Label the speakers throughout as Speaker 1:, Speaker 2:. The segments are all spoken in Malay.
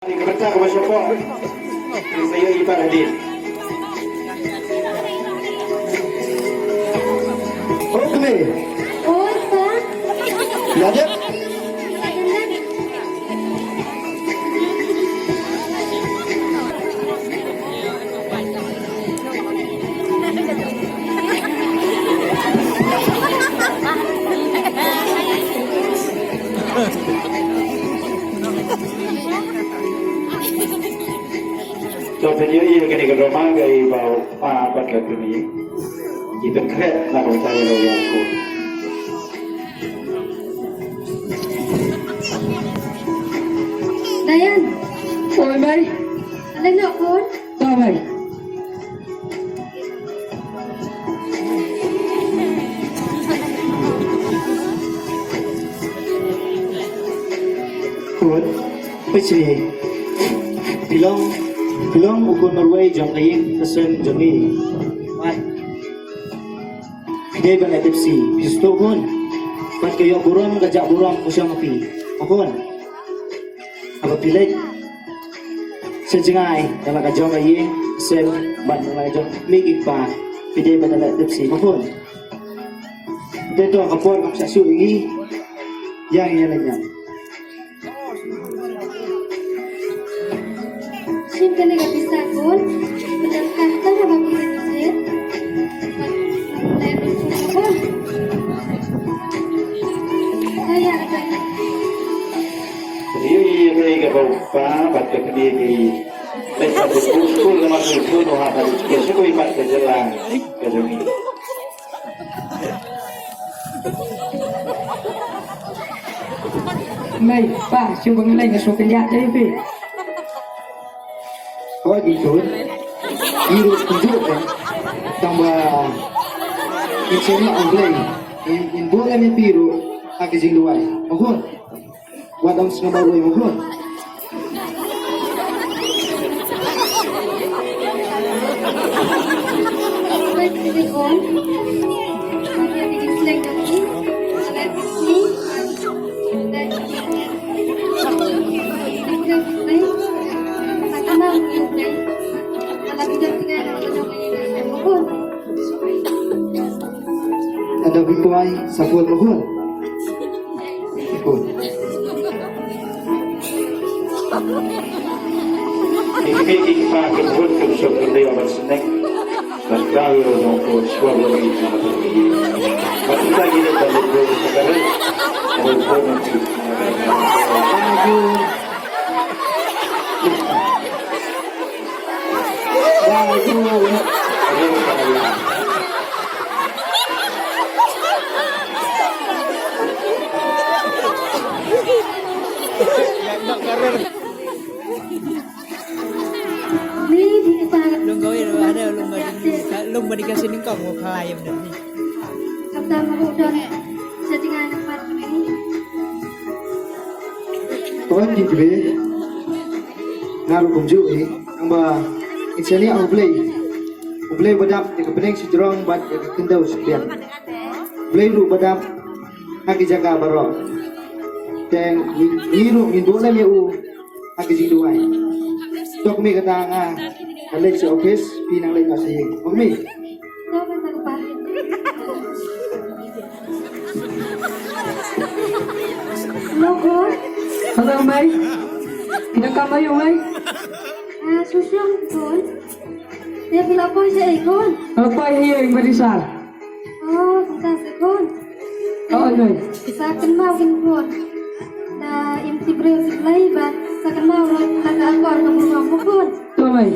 Speaker 1: Kepada kepada siapa? Saya Ibar Hadid.
Speaker 2: Okey.
Speaker 3: Oh, Pak.
Speaker 2: Lanjut.
Speaker 1: So video ini kini kalau magai bau apa kat ini, itu keren nak percaya lo yang aku.
Speaker 3: Dayan,
Speaker 2: Oi mai.
Speaker 3: ada nak pun?
Speaker 2: Ta mai. Kuat. Peci. Pilong ukun Norway jong kayin kasen jongi. Mat. Dia bang tipsi. Pisto pun. Pat kayo buram kajak buram kusyang api. Akon. Apa pilih? Sejengai dalam kajong kayin sen ban dalam kajong mikik pa. Pide bang tipsi. Akon. Dito kapon kap sa suwi. Yang lainnya.
Speaker 3: Sim kena gak bisa pun. Benar kata apa kita sih? Lain pun. Saya ada.
Speaker 1: Video ini kini kalau apa kat ini di lepas itu school lama school no apa itu sesuatu ibat kejelang kejumi.
Speaker 4: Mày, bà, chưa có lên cái số cái nhạc đấy vì
Speaker 2: Có gì chuột Iru tunjuk kan Tambah Insen mak anglay In bola ni piru Aki jing luai Mohon Wadang sengabar luai mohon
Speaker 3: Baik, kita on. Kita di select lagi. Select ini. Dan kita play. Akan mau play. Kalau kita tinggal dalam ini, mohon.
Speaker 2: Ada bipuai Sapuan mohon Mohon
Speaker 1: Ini kita kebun kebun benda yang bersenang dan kalau untuk suatu lagi macam ini. Pasti lagi ada benda sekarang. Kalau nanti.
Speaker 3: Ni di depan.
Speaker 4: Lunggaw itu ada lunggaw dikasih ningkong mau kalaya bener nih.
Speaker 3: Kata mahudon. Setinggal tempat ini.
Speaker 2: Tuan di kebe Ngaru kumju Amba Insen ni play Play badap Ika pening si jerong Bat ika kendau sekian Play lu badap Aki jaga barok Dan Iru min bola ni u Aki jing duai Tok mi kata nga Alek si office Pinang lain nasi Tok mi
Speaker 3: Kau kata apa? Logo.
Speaker 4: Halo Mai, kinakama yung Mai.
Speaker 3: Susyong pun. Dia bilang apa saya ikut.
Speaker 4: Apa yang berisal?
Speaker 3: Oh, kita sekon.
Speaker 4: Oh Mai,
Speaker 3: Sa kenal pun. Na imti bersih laibat. Sa kenal laga akor kamu mau pun.
Speaker 4: tuh Mai,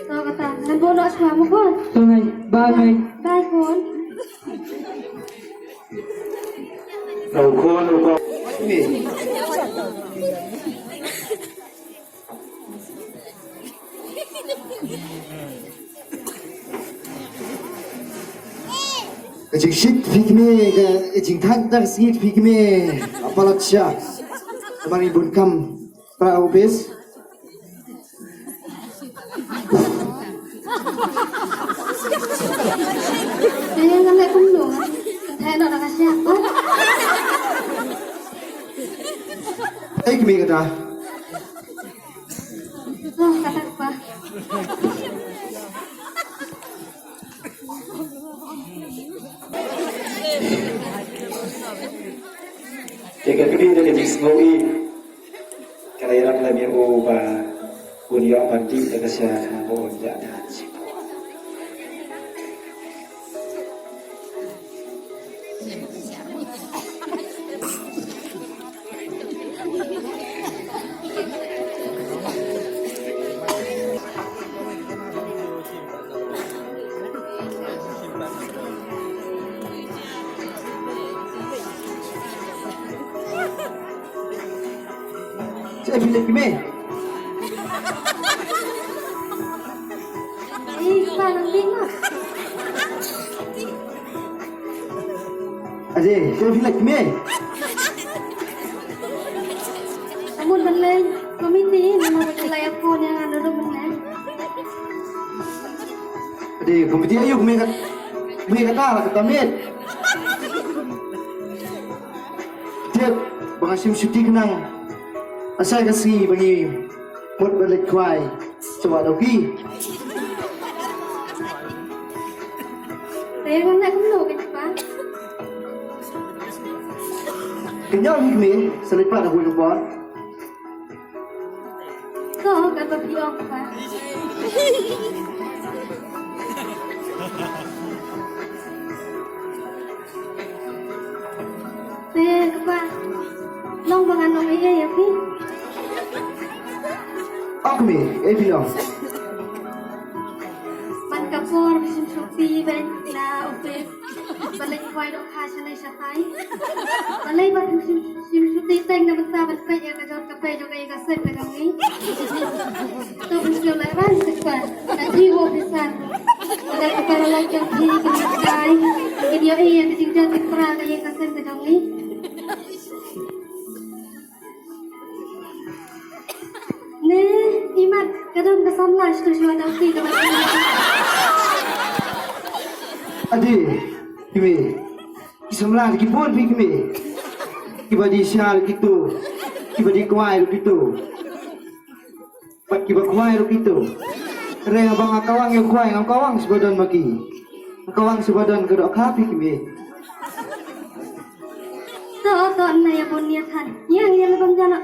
Speaker 3: So kata, nan bono asma mo pun.
Speaker 4: tuh Mai, bye Mai.
Speaker 3: Bye pun.
Speaker 1: Ukun
Speaker 2: Mi Kajing shit fikme kajing tak singit fikme apalat sya Kemarin bun kam pra office
Speaker 3: Saya ngalek pun lo. Saya nak kasih apa?
Speaker 2: Ay kami kata
Speaker 1: Jaga gede dari Bismoi. Kalairan lagi ba Unio Abadi daga siya mo jana.
Speaker 2: Saya bilang kime.
Speaker 3: Parang lima.
Speaker 2: Aje, saya bilang kime.
Speaker 3: Namun balay, komiti, namamagalay ako niya nga naroon na.
Speaker 2: Aje, komiti ayo kime kata lah ketamit. Tiap bangasim syuting nang asal kasi bagi mut balik kwai coba doki.
Speaker 3: Kaya kung nakulo ka pa,
Speaker 2: Kenyal ni kime selipat aku lupa.
Speaker 3: ko kapag iyong pa. Kaya pa, nung mga nung iyayapi,
Speaker 2: Aku kime, bilang.
Speaker 3: Pagkapor, sumsupi, ben, na upit, balik kway dok ha siya na siya tay. Balay ba sumsupi teng na magsabat pa iya kajot kapay dok ay kasay pa kami. Ito siya laban sa na jiwo besar. Pada para lagi yang di kay, video iya kasing jati pra kay kasay pa kami. Ne, imat kadang kasamla siya siya daw kita.
Speaker 2: Ade, kime. Isamlah lagi pun kime. Kiba di syar gitu. Kiba di kuai gitu. Pat kiba kuai gitu. Re abang akawang yang kuai, akawang sebadan maki. Akawang sebadan kedok kapi kime.
Speaker 3: To na ya pun niat han. Yang lebang jana